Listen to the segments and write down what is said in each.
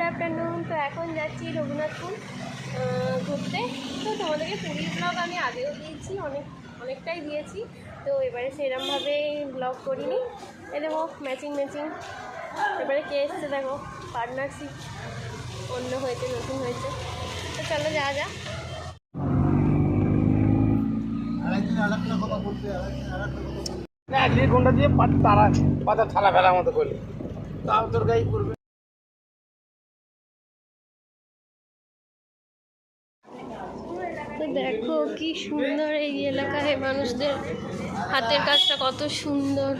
Afternoon. তো এখন যাচ্ছি রঘুনাথপুর ঘুরতে। তো তোমাদেরকে পুরীর ব্লগ আমি আগেও দিয়েছি, অনেকটাই দিয়েছি। তো এবারে সেরমভাবে ব্লগ করিনি। এ দেখো ম্যাচিং। এবারে কে এসছে দেখো, পার্টনারশিপ অন্য হয়েছে, নতুন হয়েছে। তো চলো যাওয়া যাক। ঘন্টা দিয়ে তারা পাতা থালা ফেলার মতো করলি তাও তোর গাই করবে। তো দেখো কি সুন্দর এই এলাকায় মানুষদের হাতের কাজটা কত সুন্দর,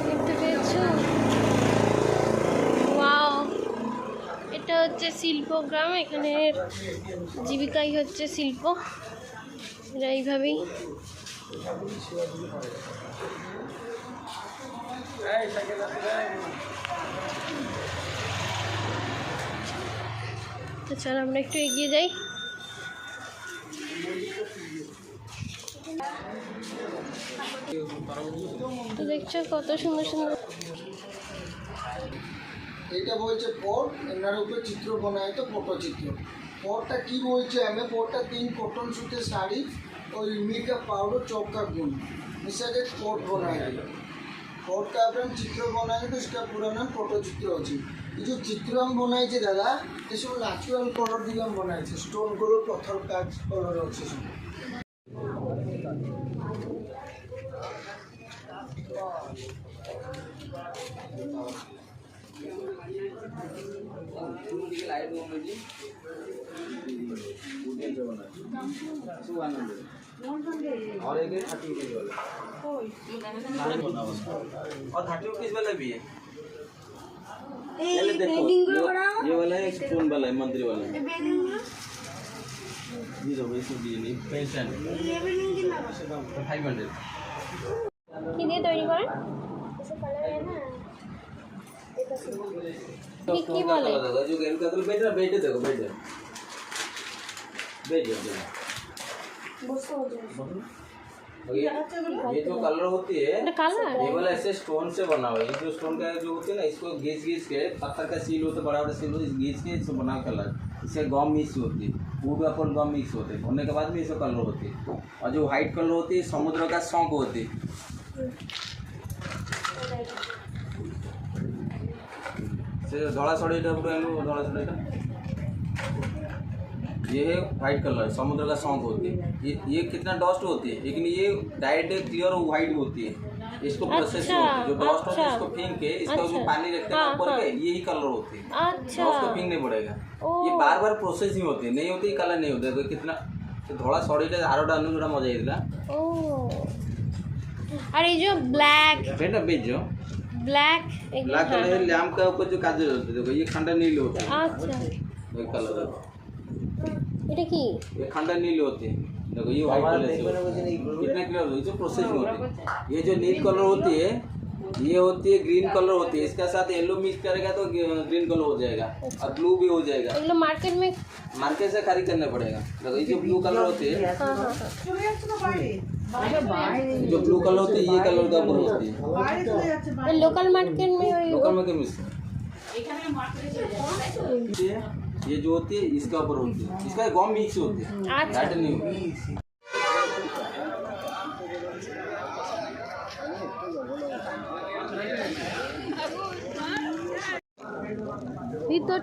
দেখতে পেয়েছো? ওয়াও, এটা হচ্ছে শিল্পগ্রাম। এখানে জীবিকাই হচ্ছে শিল্প। এরা এইভাবেই তো চলো আমরা একটু এগিয়ে যাই। তো দেখছো কত সুন্দর। এটা বলছে পট, এনার উপরে চিত্র बनाए तो পটচিত্র। পটটা কি বলছে हमें? पटটা 3 कॉटन सूते साड़ी और इमली का पाउडर चौक का गुण मिला के पट बनाए। पट का अपन चित्र बनाएंगे तो इसका पूरा नाम पटचित्र होची। ये जो चित्र हम बनाए थे दादा, ये सब नेचुरल कलर দিয়ে हम बनाए थे। स्टोन कलर, पत्थर काज कलर होची सब। और एक 30 रुपीस वाला और 30 रुपीस वाला भी है। ये देखो ये वाला है स्टोन वाला है, मंदिर वाला है। ये दो वैसे দিয়ে পেশেন্ট 500 কি দিয়ে তৈরি করেন? এসব কালার है ना, এটা কি বলে? दादा जो गेम का तो बैठे देखो बैठे ये जो कलर होती है ये वाला ऐसे स्टोन से बना हुआ है। ये जो स्टोन का जो होती है ना, इसको घिस के पत्थर का सील होता है, बड़ा बड़ा सील होता है, घिस के इसको बना कलर। इससे गम मिक्स होती है, फूड अपन गम मिक्स होते हैं, होने के बाद में इसको कलर होती है। और जो व्हाइट कलर होती है समुद्र का शौक होती है। धड़ा सड़ीटा धड़ा सड़ीटा ये है वाइट कलर, समुद्र का शौक होती है। ये कितना डस्ट होती है, लेकिन ये डायरेक्ट क्लियर और वाइट होती है। इसको प्रोसेस होती है, जो डस्ट होती है इसको फेंक के इसका जो पानी रखते हैं ऊपर के यही कलर होती है। डस्ट को फेंकने पड़ेगा, ये बार बार प्रोसेसिंग होती है, नहीं होती कलर नहीं होता। कितना धड़ा सड़ीटा आरो डालने जो मजा आएगा। और ये जो ब्लैक बेटा बेचो ब्लैक कलर लैम्प का ऊपर जो काजल होते देखो, ये खंडा नीले होते हैं। अच्छा, ये कलर এটা কি? ये खंडा नीले होते हैं देखो, ये व्हाइट कलर से कितना क्लियर होती है, जो प्रोसेसिंग होती है। ये जो नील कलर होती है ये होती है ग्रीन कलर होती है, इसके साथ येलो मिक्स करेगा तो ग्रीन कलर हो जाएगा और ब्लू भी हो जाएगा। এগুলো मार्केट से खरीद करना पड़ेगा। देखो ये जो ब्लू कलर होती है, जो ब्लू कलर होती है ये कलर का ऊपर होती है। लोकल मार्केट में ये जो होती है इसका ऊपर होती है, इसका गम मिक्स होती है, डाट नहीं होती। ভিতর